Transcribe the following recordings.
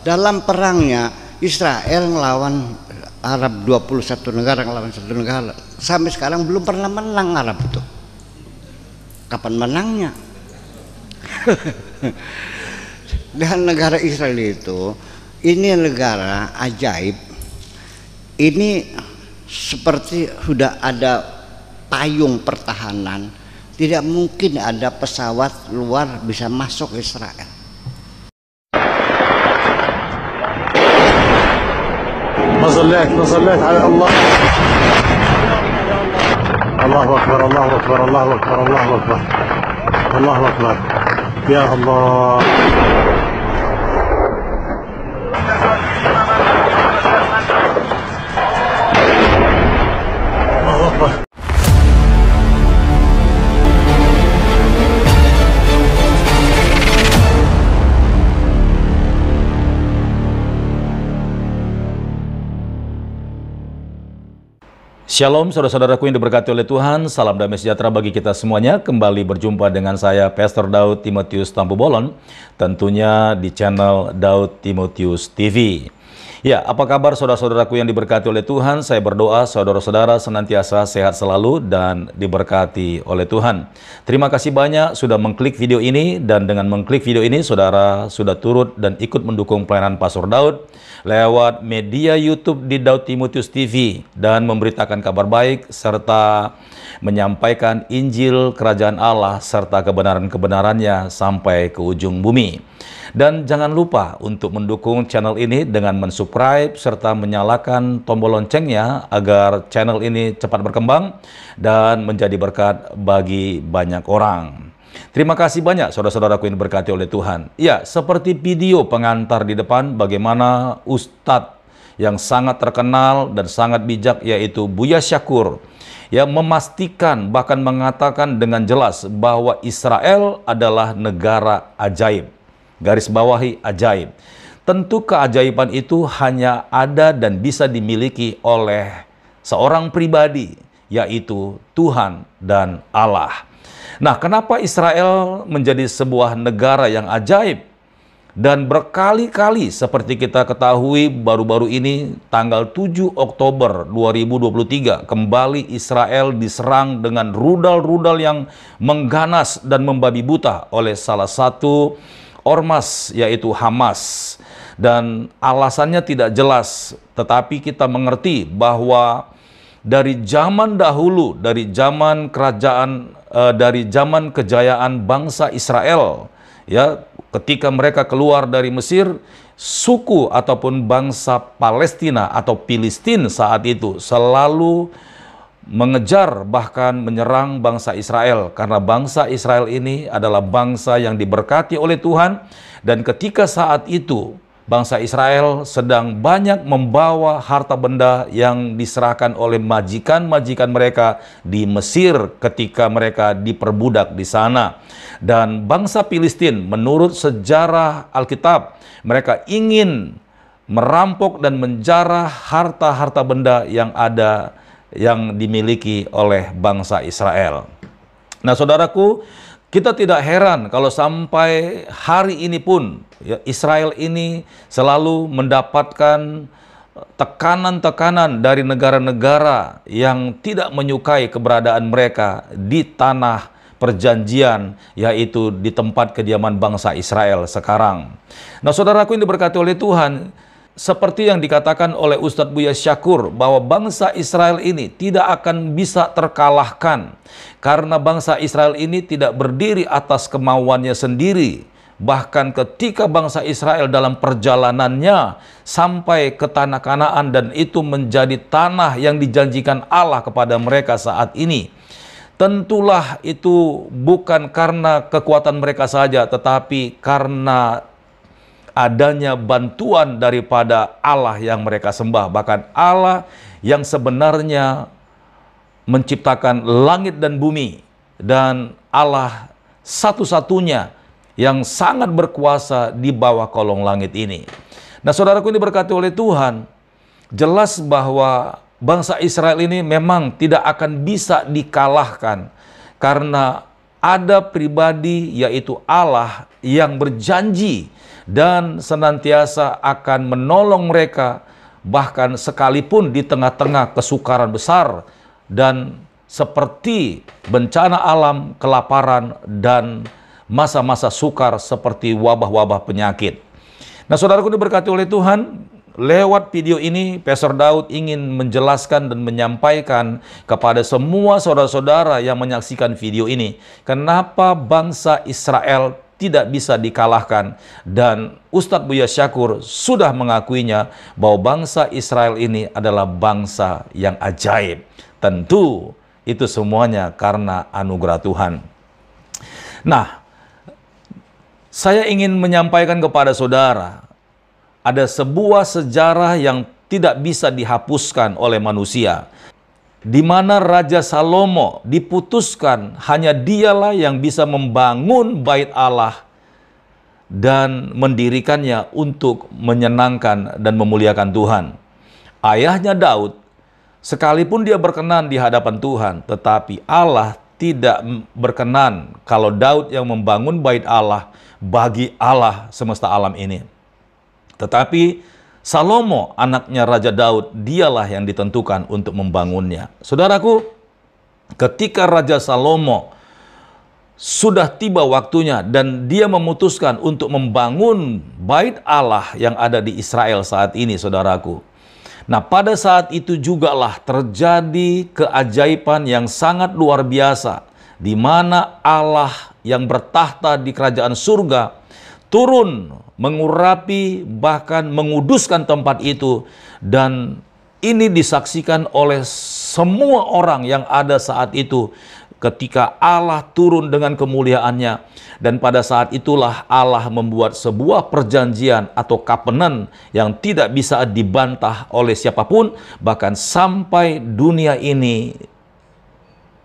dalam perangnya Israel ngelawan Arab, 21 negara ngelawan satu negara. Sampai sekarang belum pernah menang Arab itu. Kapan menangnya? Dan negara Israel itu, ini negara ajaib. Ini seperti sudah ada payung pertahanan. Tidak mungkin ada pesawat luar bisa masuk Israel. ما صليت على الله. الله أكبر الله أكبر الله أكبر الله أكبر الله أكبر يا الله. الله أكبر. Shalom saudara-saudaraku yang diberkati oleh Tuhan, salam damai sejahtera bagi kita semuanya. Kembali berjumpa dengan saya Pastor Daud Timotius Tampu Bolon, tentunya di channel Daud Timotius TV. Ya, apa kabar saudara-saudaraku yang diberkati oleh Tuhan? Saya berdoa saudara-saudara senantiasa sehat selalu dan diberkati oleh Tuhan. Terima kasih banyak sudah mengklik video ini, dan dengan mengklik video ini saudara sudah turut dan ikut mendukung pelayanan Pastor Daud lewat media YouTube di Daud Timotius TV dan memberitakan kabar baik serta menyampaikan Injil Kerajaan Allah serta kebenaran-kebenarannya sampai ke ujung bumi. Dan jangan lupa untuk mendukung channel ini dengan mensubscribe serta menyalakan tombol loncengnya agar channel ini cepat berkembang dan menjadi berkat bagi banyak orang. Terima kasih banyak saudara-saudaraku yang diberkati oleh Tuhan. Ya, seperti video pengantar di depan bagaimana Ustadz yang sangat terkenal dan sangat bijak yaitu Buya Syakur yang memastikan bahkan mengatakan dengan jelas bahwa Israel adalah negara ajaib. Garis bawahi ajaib. Tentu keajaiban itu hanya ada dan bisa dimiliki oleh seorang pribadi, yaitu Tuhan dan Allah. Nah, kenapa Israel menjadi sebuah negara yang ajaib? Dan berkali-kali seperti kita ketahui baru-baru ini tanggal 7 Oktober 2023 kembali Israel diserang dengan rudal-rudal yang mengganas dan membabi buta oleh salah satu ormas yaitu Hamas, dan alasannya tidak jelas, tetapi kita mengerti bahwa dari zaman dahulu, dari zaman kerajaan, dari zaman kejayaan bangsa Israel, ya, ketika mereka keluar dari Mesir, suku ataupun bangsa Palestina atau Filistin saat itu selalu mengejar bahkan menyerang bangsa Israel, karena bangsa Israel ini adalah bangsa yang diberkati oleh Tuhan. Dan ketika saat itu bangsa Israel sedang banyak membawa harta benda yang diserahkan oleh majikan-majikan mereka di Mesir ketika mereka diperbudak di sana. Dan bangsa Filistin menurut sejarah Alkitab mereka ingin merampok dan menjarah harta-harta benda yang ada yang dimiliki oleh bangsa Israel. Nah, saudaraku, kita tidak heran kalau sampai hari ini pun ya, Israel ini selalu mendapatkan tekanan-tekanan dari negara-negara yang tidak menyukai keberadaan mereka di tanah perjanjian, yaitu di tempat kediaman bangsa Israel sekarang. Nah, saudaraku yang diberkati oleh Tuhan, seperti yang dikatakan oleh Ustadz Buya Syakur bahwa bangsa Israel ini tidak akan bisa terkalahkan karena bangsa Israel ini tidak berdiri atas kemauannya sendiri. Bahkan ketika bangsa Israel dalam perjalanannya sampai ke tanah Kanaan dan itu menjadi tanah yang dijanjikan Allah kepada mereka saat ini, tentulah itu bukan karena kekuatan mereka saja, tetapi karena adanya bantuan daripada Allah yang mereka sembah. Bahkan Allah yang sebenarnya menciptakan langit dan bumi, dan Allah satu-satunya yang sangat berkuasa di bawah kolong langit ini. Nah, saudaraku ini diberkati oleh Tuhan, jelas bahwa bangsa Israel ini memang tidak akan bisa dikalahkan karena ada pribadi yaitu Allah yang berjanji dan senantiasa akan menolong mereka, bahkan sekalipun di tengah-tengah kesukaran besar dan seperti bencana alam, kelaparan, dan masa-masa sukar seperti wabah-wabah penyakit. Nah, saudaraku diberkati oleh Tuhan, lewat video ini Pastor Daud ingin menjelaskan dan menyampaikan kepada semua saudara-saudara yang menyaksikan video ini, kenapa bangsa Israel tidak bisa dikalahkan, dan Ustadz Buya Syakur sudah mengakuinya bahwa bangsa Israel ini adalah bangsa yang ajaib. Tentu itu semuanya karena anugerah Tuhan. Nah, saya ingin menyampaikan kepada saudara, ada sebuah sejarah yang tidak bisa dihapuskan oleh manusia, di mana Raja Salomo diputuskan hanya dialah yang bisa membangun bait Allah dan mendirikannya untuk menyenangkan dan memuliakan Tuhan. Ayahnya Daud, sekalipun dia berkenan di hadapan Tuhan, tetapi Allah tidak berkenan kalau Daud yang membangun bait Allah bagi Allah semesta alam ini. Tetapi Salomo, anaknya Raja Daud, dialah yang ditentukan untuk membangunnya. Saudaraku, ketika Raja Salomo sudah tiba waktunya dan dia memutuskan untuk membangun bait Allah yang ada di Israel saat ini, saudaraku. Nah, pada saat itu jugalah terjadi keajaiban yang sangat luar biasa, di mana Allah yang bertahta di kerajaan surga turun mengurapi, bahkan menguduskan tempat itu, dan ini disaksikan oleh semua orang yang ada saat itu ketika Allah turun dengan kemuliaannya. Dan pada saat itulah Allah membuat sebuah perjanjian atau covenant yang tidak bisa dibantah oleh siapapun, bahkan sampai dunia ini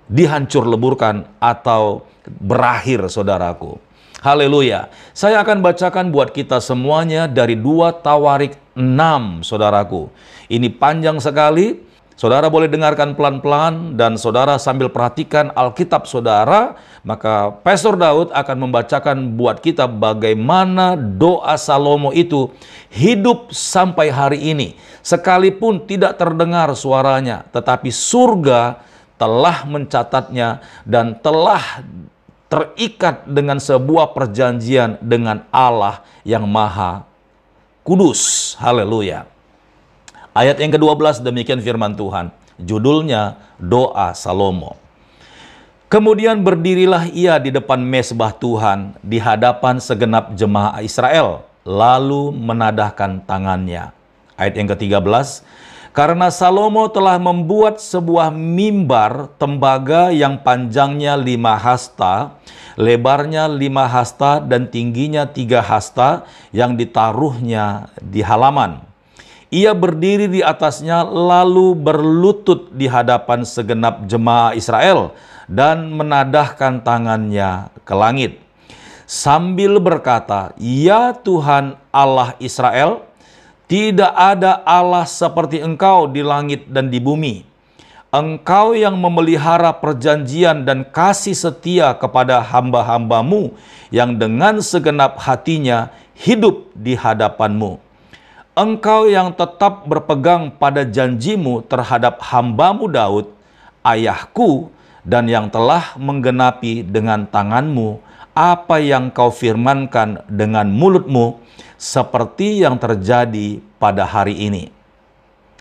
dihancur leburkan atau berakhir, saudaraku. Haleluya. Saya akan bacakan buat kita semuanya dari 2 Tawarik 6, saudaraku. Ini panjang sekali. Saudara boleh dengarkan pelan-pelan dan saudara sambil perhatikan Alkitab saudara, maka Pastor Daud akan membacakan buat kita bagaimana doa Salomo itu hidup sampai hari ini. Sekalipun tidak terdengar suaranya, tetapi surga telah mencatatnya dan telah terikat dengan sebuah perjanjian dengan Allah yang Maha Kudus. Haleluya. Ayat yang ke-12 demikian firman Tuhan. Judulnya Doa Salomo. Kemudian berdirilah ia di depan mezbah Tuhan di hadapan segenap jemaah Israel, lalu menadahkan tangannya. Ayat yang ke-13. Karena Salomo telah membuat sebuah mimbar tembaga yang panjangnya 5 hasta, lebarnya 5 hasta, dan tingginya 3 hasta yang ditaruhnya di halaman. Ia berdiri di atasnya lalu berlutut di hadapan segenap jemaah Israel dan menadahkan tangannya ke langit, sambil berkata, "Ya Tuhan Allah Israel, tidak ada Allah seperti Engkau di langit dan di bumi. Engkau yang memelihara perjanjian dan kasih setia kepada hamba-hambamu yang dengan segenap hatinya hidup di hadapan-Mu. Engkau yang tetap berpegang pada janjimu terhadap hambamu Daud, ayahku, dan yang telah menggenapi dengan tanganmu apa yang kau firmankan dengan mulutmu, seperti yang terjadi pada hari ini."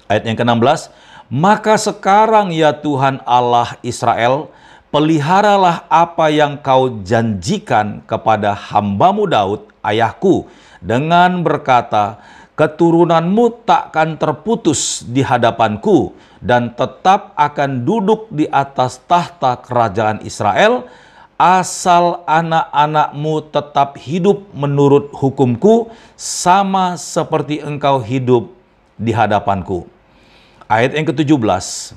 Ayat yang ke-16, "Maka sekarang ya Tuhan Allah Israel, peliharalah apa yang kau janjikan kepada hambamu Daud, ayahku, dengan berkata, keturunanmu takkan terputus di hadapanku, dan tetap akan duduk di atas tahta kerajaan Israel, asal anak-anakmu tetap hidup menurut hukumku, sama seperti engkau hidup di hadapanku." Ayat yang ke-17,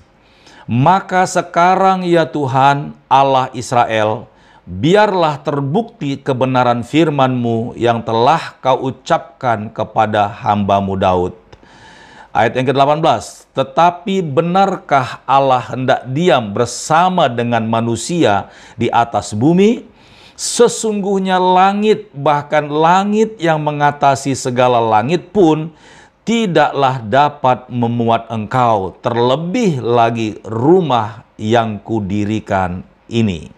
"Maka sekarang ya Tuhan Allah Israel, biarlah terbukti kebenaran firman-Mu yang telah kau ucapkan kepada hambamu Daud." Ayat yang ke-18, "Tetapi benarkah Allah hendak diam bersama dengan manusia di atas bumi, Sesungguhnya langit, bahkan langit yang mengatasi segala langit pun tidaklah dapat memuat engkau, terlebih lagi rumah yang kudirikan ini.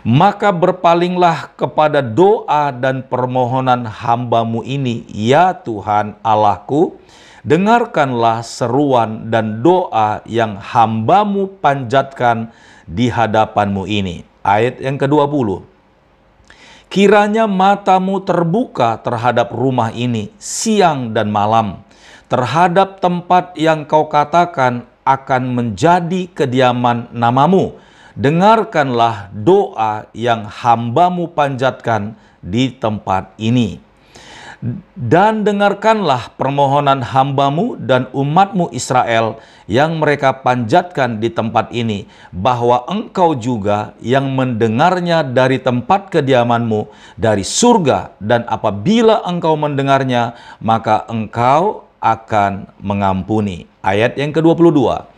Maka berpalinglah kepada doa dan permohonan hamba-Mu ini, ya Tuhan Allahku. Dengarkanlah seruan dan doa yang hamba-Mu panjatkan di hadapan-Mu ini. Ayat yang ke-20. Kiranya mata-Mu terbuka terhadap rumah ini siang dan malam, terhadap tempat yang Kau katakan akan menjadi kediaman nama-Mu. Dengarkanlah doa yang hamba-Mu panjatkan di tempat ini. Dan dengarkanlah permohonan hamba-Mu dan umat-Mu Israel yang mereka panjatkan di tempat ini, bahwa Engkau juga yang mendengarnya dari tempat kediaman-Mu, dari surga, dan apabila Engkau mendengarnya, maka Engkau akan mengampuni. Ayat yang ke-22.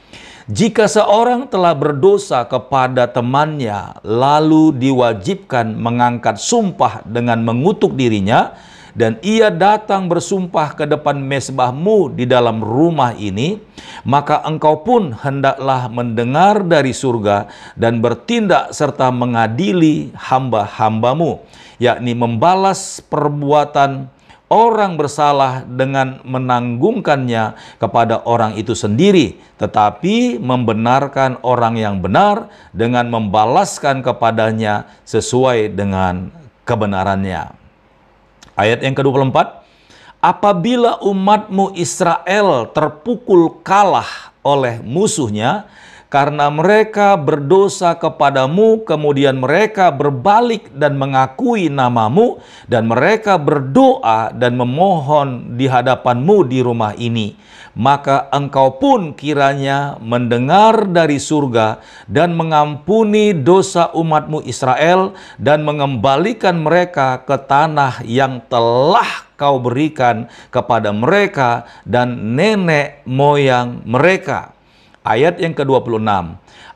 Jika seorang telah berdosa kepada temannya, lalu diwajibkan mengangkat sumpah dengan mengutuk dirinya, dan ia datang bersumpah ke depan mezbah-Mu di dalam rumah ini, maka engkau pun hendaklah mendengar dari surga dan bertindak serta mengadili hamba-hamba-Mu, yakni membalas perbuatan orang bersalah dengan menanggungkannya kepada orang itu sendiri, tetapi membenarkan orang yang benar dengan membalaskan kepadanya sesuai dengan kebenarannya. Ayat yang ke-24, apabila umat-Mu Israel terpukul kalah oleh musuhnya, karena mereka berdosa kepadamu, kemudian mereka berbalik dan mengakui nama-Mu, dan mereka berdoa dan memohon di hadapan-Mu di rumah ini, maka Engkau pun kiranya mendengar dari surga dan mengampuni dosa umat-Mu Israel dan mengembalikan mereka ke tanah yang telah Kau berikan kepada mereka dan nenek moyang mereka. Ayat yang ke-26,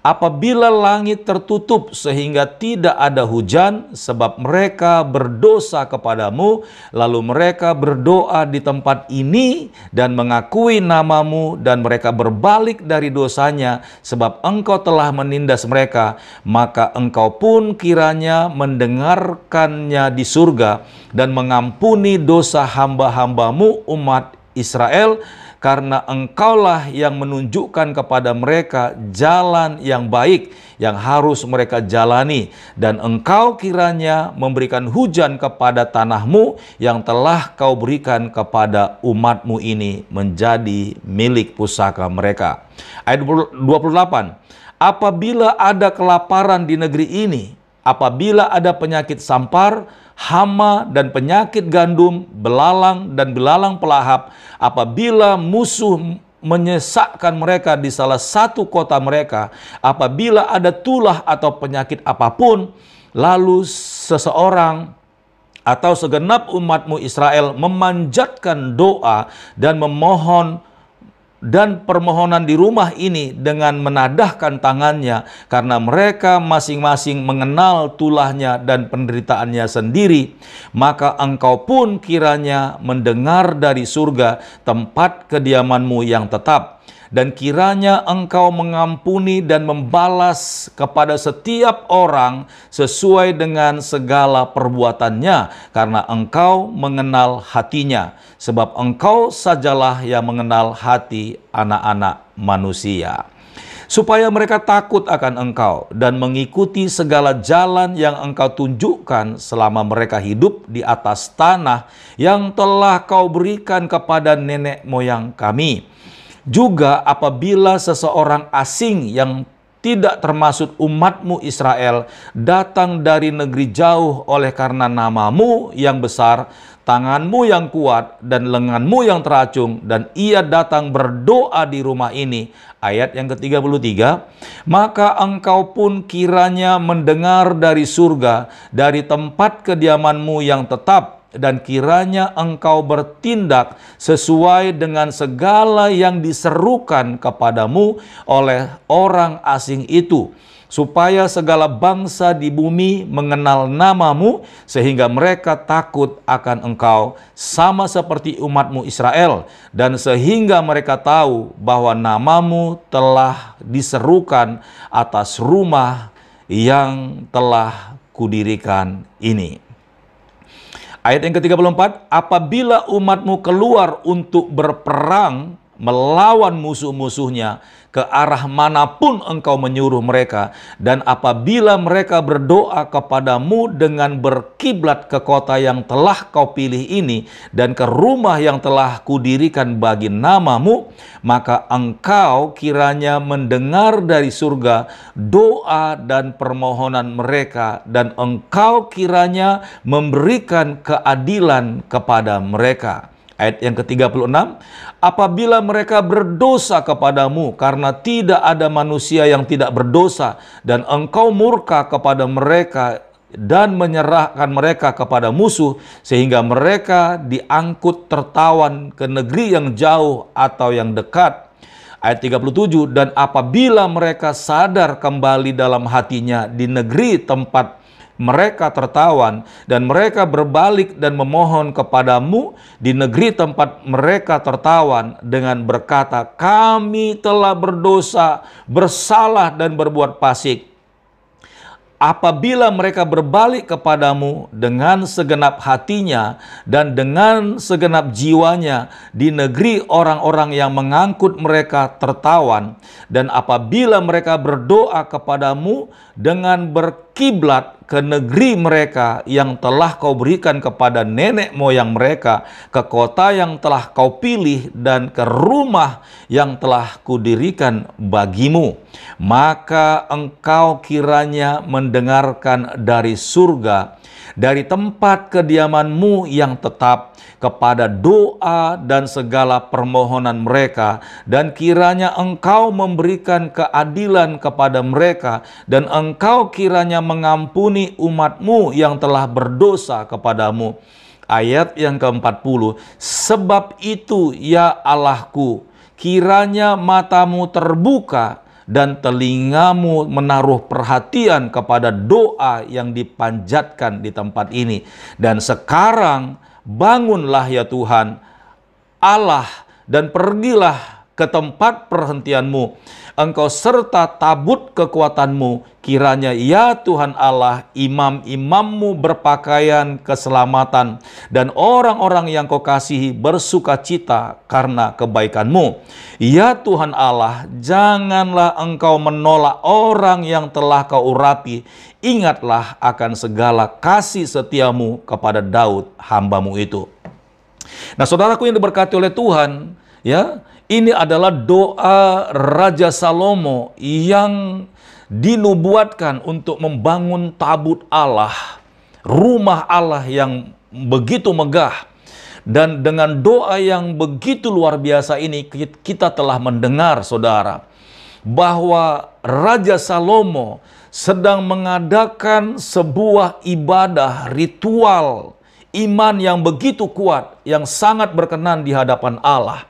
apabila langit tertutup sehingga tidak ada hujan, sebab mereka berdosa kepadamu, lalu mereka berdoa di tempat ini dan mengakui nama-Mu, dan mereka berbalik dari dosanya, sebab Engkau telah menindas mereka, maka Engkau pun kiranya mendengarkannya di surga dan mengampuni dosa hamba-hamba-Mu umat Israel, karena Engkaulah yang menunjukkan kepada mereka jalan yang baik yang harus mereka jalani, dan Engkau kiranya memberikan hujan kepada tanah-Mu yang telah Kau berikan kepada umat-Mu ini menjadi milik pusaka mereka. Ayat 28, apabila ada kelaparan di negeri ini, apabila ada penyakit sampar, hama dan penyakit gandum, belalang dan belalang pelahap, apabila musuh menyesakkan mereka di salah satu kota mereka, apabila ada tulah atau penyakit apapun, lalu seseorang atau segenap umat-Mu Israel memanjatkan doa dan memohon dan permohonan di rumah ini dengan menadahkan tangannya, karena mereka masing-masing mengenal tulahnya dan penderitaannya sendiri, maka Engkau pun kiranya mendengar dari surga tempat kediaman-Mu yang tetap, dan kiranya Engkau mengampuni dan membalas kepada setiap orang sesuai dengan segala perbuatannya, karena Engkau mengenal hatinya, sebab Engkau sajalah yang mengenal hati anak-anak manusia, supaya mereka takut akan Engkau dan mengikuti segala jalan yang Engkau tunjukkan selama mereka hidup di atas tanah yang telah Kau berikan kepada nenek moyang kami. Juga apabila seseorang asing yang tidak termasuk umat-Mu Israel datang dari negeri jauh oleh karena nama-Mu yang besar, tangan-Mu yang kuat, dan lengan-Mu yang teracung, dan ia datang berdoa di rumah ini. Ayat yang ke-33, maka Engkau pun kiranya mendengar dari surga, dari tempat kediaman-Mu yang tetap, dan kiranya engkau bertindak sesuai dengan segala yang diserukan kepadamu oleh orang asing itu, supaya segala bangsa di bumi mengenal namamu, sehingga mereka takut akan engkau, sama seperti umatmu Israel, dan sehingga mereka tahu bahwa namamu telah diserukan atas rumah yang telah kudirikan ini. Ayat yang ke-34, apabila umatmu keluar untuk berperang melawan musuh-musuhnya ke arah manapun engkau menyuruh mereka, dan apabila mereka berdoa kepadamu dengan berkiblat ke kota yang telah kau pilih ini dan ke rumah yang telah kudirikan bagi namamu, maka engkau kiranya mendengar dari surga doa dan permohonan mereka, dan engkau kiranya memberikan keadilan kepada mereka. Ayat yang ke-36, apabila mereka berdosa kepadamu karena tidak ada manusia yang tidak berdosa, dan engkau murka kepada mereka dan menyerahkan mereka kepada musuh, sehingga mereka diangkut tertawan ke negeri yang jauh atau yang dekat. Ayat 37, dan apabila mereka sadar kembali dalam hatinya di negeri tempat mereka tertawan, dan mereka berbalik dan memohon kepadamu di negeri tempat mereka tertawan dengan berkata, kami telah berdosa, bersalah dan berbuat fasik. Apabila mereka berbalik kepadamu dengan segenap hatinya dan dengan segenap jiwanya di negeri orang-orang yang mengangkut mereka tertawan, dan apabila mereka berdoa kepadamu dengan berkiblat ke negeri mereka yang telah kau berikan kepada nenek moyang mereka, ke kota yang telah kau pilih dan ke rumah yang telah kudirikan bagimu, maka engkau kiranya mendengarkan dari surga, dari tempat kediamanmu yang tetap, kepada doa dan segala permohonan mereka, dan kiranya engkau memberikan keadilan kepada mereka, dan engkau kiranya mengampuni umatmu yang telah berdosa kepadamu. Ayat yang ke-40, sebab itu ya Allahku, kiranya matamu terbuka dan telingamu menaruh perhatian kepada doa yang dipanjatkan di tempat ini. Dan sekarang bangunlah ya Tuhan Allah, dan pergilah ke tempat perhentianmu, engkau serta tabut kekuatanmu. Kiranya ya Tuhan Allah, imam-imammu berpakaian keselamatan, dan orang-orang yang kau kasihi bersukacita karena kebaikanmu. Ya Tuhan Allah, janganlah engkau menolak orang yang telah kau urapi. Ingatlah akan segala kasih setiamu kepada Daud hambamu itu. Nah, saudaraku yang diberkati oleh Tuhan, ya, ini adalah doa Raja Salomo yang dinubuatkan untuk membangun tabut Allah, rumah Allah yang begitu megah. Dan dengan doa yang begitu luar biasa ini, kita telah mendengar, saudara, bahwa Raja Salomo sedang mengadakan sebuah ibadah ritual iman yang begitu kuat, yang sangat berkenan di hadapan Allah.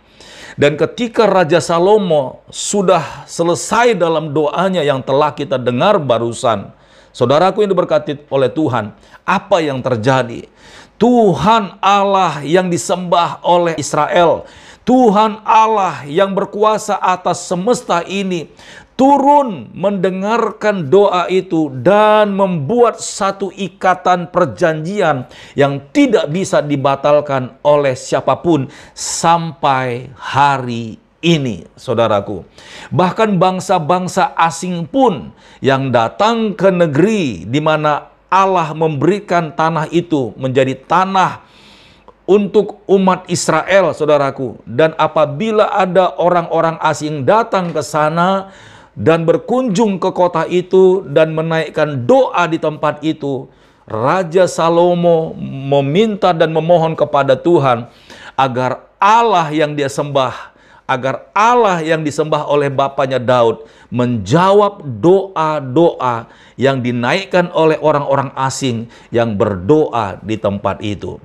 Dan ketika Raja Salomo sudah selesai dalam doanya yang telah kita dengar barusan, saudaraku yang diberkati oleh Tuhan, apa yang terjadi? Tuhan Allah yang disembah oleh Israel, Tuhan Allah yang berkuasa atas semesta ini, turun mendengarkan doa itu dan membuat satu ikatan perjanjian yang tidak bisa dibatalkan oleh siapapun sampai hari ini, saudaraku. Bahkan bangsa-bangsa asing pun yang datang ke negeri di mana Allah memberikan tanah itu menjadi tanah untuk umat Israel, saudaraku. Dan apabila ada orang-orang asing datang ke sana dan berkunjung ke kota itu dan menaikkan doa di tempat itu, Raja Salomo meminta dan memohon kepada Tuhan agar Allah yang dia sembah, agar Allah yang disembah oleh bapaknya Daud menjawab doa-doa yang dinaikkan oleh orang-orang asing yang berdoa di tempat itu.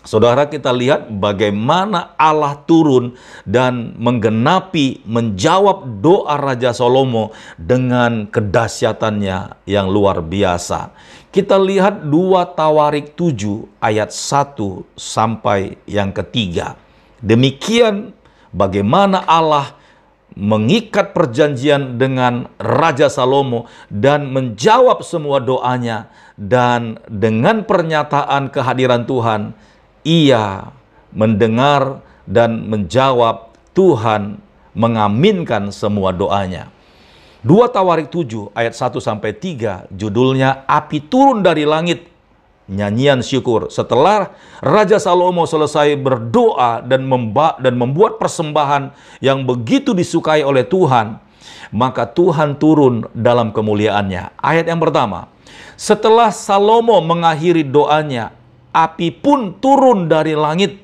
Saudara, kita lihat bagaimana Allah turun dan menggenapi, menjawab doa Raja Salomo dengan kedahsyatannya yang luar biasa. Kita lihat 2 Tawarik 7 ayat 1 sampai yang ketiga. Demikian bagaimana Allah mengikat perjanjian dengan Raja Salomo dan menjawab semua doanya, dan dengan pernyataan kehadiran Tuhan, ia mendengar dan menjawab. Tuhan mengaminkan semua doanya. 2 Tawarik 7 ayat 1 sampai 3 judulnya Api Turun dari Langit, nyanyian syukur. Setelah Raja Salomo selesai berdoa dan membuat persembahan yang begitu disukai oleh Tuhan, maka Tuhan turun dalam kemuliaannya. Ayat yang pertama, setelah Salomo mengakhiri doanya, api pun turun dari langit,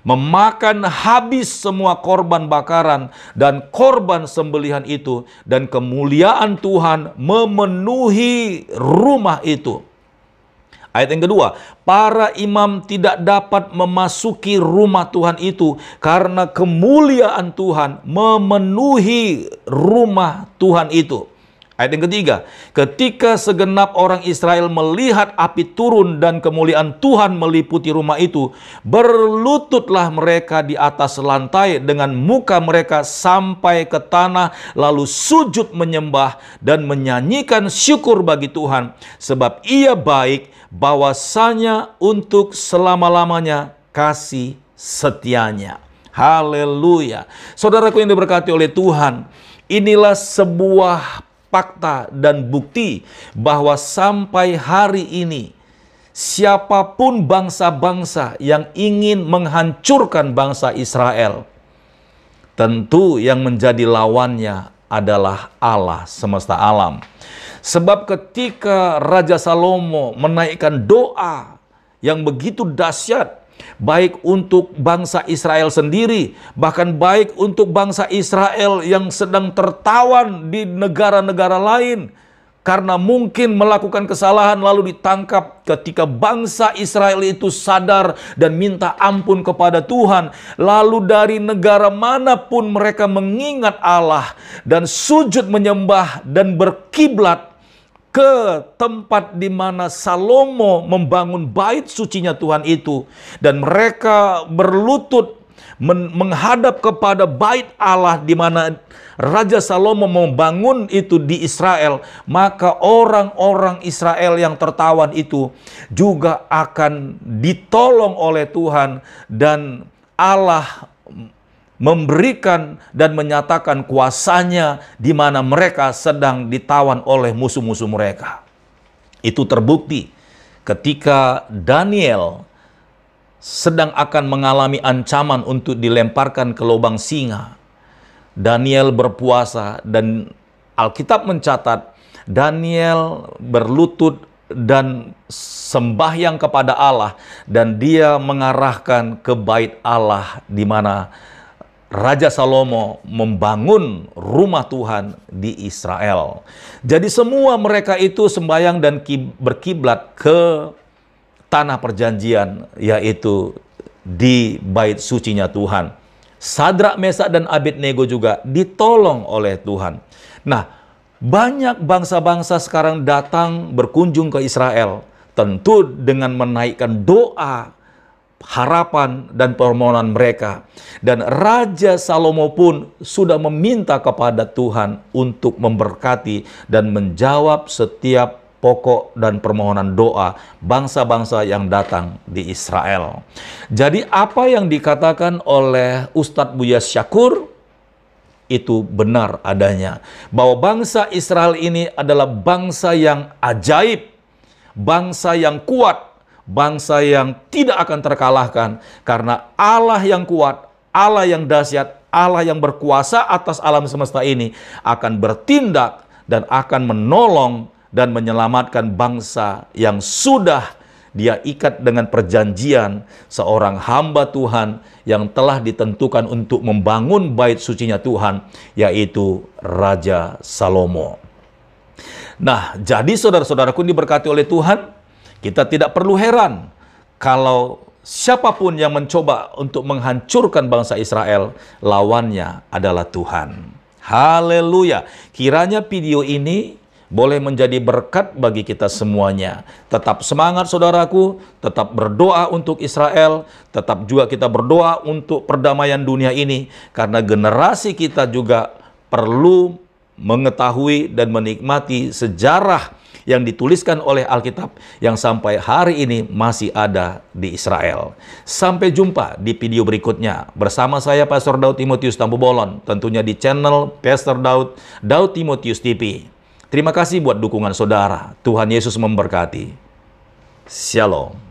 memakan habis semua korban bakaran dan korban sembelihan itu, dan kemuliaan Tuhan memenuhi rumah itu. Ayat yang kedua, para imam tidak dapat memasuki rumah Tuhan itu karena kemuliaan Tuhan memenuhi rumah Tuhan itu. Ayat yang ketiga, ketika segenap orang Israel melihat api turun dan kemuliaan Tuhan meliputi rumah itu, berlututlah mereka di atas lantai dengan muka mereka sampai ke tanah, lalu sujud menyembah dan menyanyikan syukur bagi Tuhan, sebab Ia baik, bahwasanya untuk selama-lamanya kasih setianya. Haleluya. Saudaraku yang diberkati oleh Tuhan, inilah sebuah fakta dan bukti bahwa sampai hari ini siapapun bangsa-bangsa yang ingin menghancurkan bangsa Israel, tentu yang menjadi lawannya adalah Allah semesta alam. Sebab ketika Raja Salomo menaikkan doa yang begitu dahsyat, baik untuk bangsa Israel sendiri, bahkan baik untuk bangsa Israel yang sedang tertawan di negara-negara lain, karena mungkin melakukan kesalahan lalu ditangkap. Ketika bangsa Israel itu sadar dan minta ampun kepada Tuhan, lalu dari negara manapun mereka mengingat Allah dan sujud menyembah dan berkiblat ke tempat di mana Salomo membangun bait sucinya Tuhan itu, dan mereka berlutut menghadap kepada bait Allah di mana Raja Salomo membangun itu di Israel, maka orang-orang Israel yang tertawan itu juga akan ditolong oleh Tuhan, dan Allah memberikan dan menyatakan kuasanya di mana mereka sedang ditawan oleh musuh-musuh mereka. Itu terbukti ketika Daniel sedang akan mengalami ancaman untuk dilemparkan ke lubang singa. Daniel berpuasa, dan Alkitab mencatat Daniel berlutut dan sembahyang kepada Allah, dan dia mengarahkan ke bait Allah di mana Raja Salomo membangun rumah Tuhan di Israel. Jadi semua mereka itu sembahyang dan berkiblat ke tanah perjanjian, yaitu di bait sucinya Tuhan. Sadrak, Mesak, dan Abednego juga ditolong oleh Tuhan. Nah, banyak bangsa-bangsa sekarang datang berkunjung ke Israel, tentu dengan menaikkan doa, harapan dan permohonan mereka. Dan Raja Salomo pun sudah meminta kepada Tuhan untuk memberkati dan menjawab setiap pokok dan permohonan doa bangsa-bangsa yang datang di Israel. Jadi apa yang dikatakan oleh Ustadz Buya Syakur itu benar adanya, bahwa bangsa Israel ini adalah bangsa yang ajaib, bangsa yang kuat, bangsa yang tidak akan terkalahkan, karena Allah yang kuat, Allah yang dahsyat, Allah yang berkuasa atas alam semesta ini akan bertindak dan akan menolong dan menyelamatkan bangsa yang sudah Dia ikat dengan perjanjian, seorang hamba Tuhan yang telah ditentukan untuk membangun bait sucinya Tuhan, yaitu Raja Salomo. Nah, jadi saudara-saudaraku diberkati oleh Tuhan, kita tidak perlu heran kalau siapapun yang mencoba untuk menghancurkan bangsa Israel, lawannya adalah Tuhan. Haleluya. Kiranya video ini boleh menjadi berkat bagi kita semuanya. Tetap semangat saudaraku, tetap berdoa untuk Israel, tetap juga kita berdoa untuk perdamaian dunia ini, karena generasi kita juga perlu mengetahui dan menikmati sejarah yang dituliskan oleh Alkitab yang sampai hari ini masih ada di Israel. Sampai jumpa di video berikutnya bersama saya Pastor Daud Timotius Tambubolon, tentunya di channel Pastor Daud Timotius TV. Terima kasih buat dukungan saudara. Tuhan Yesus memberkati. Shalom.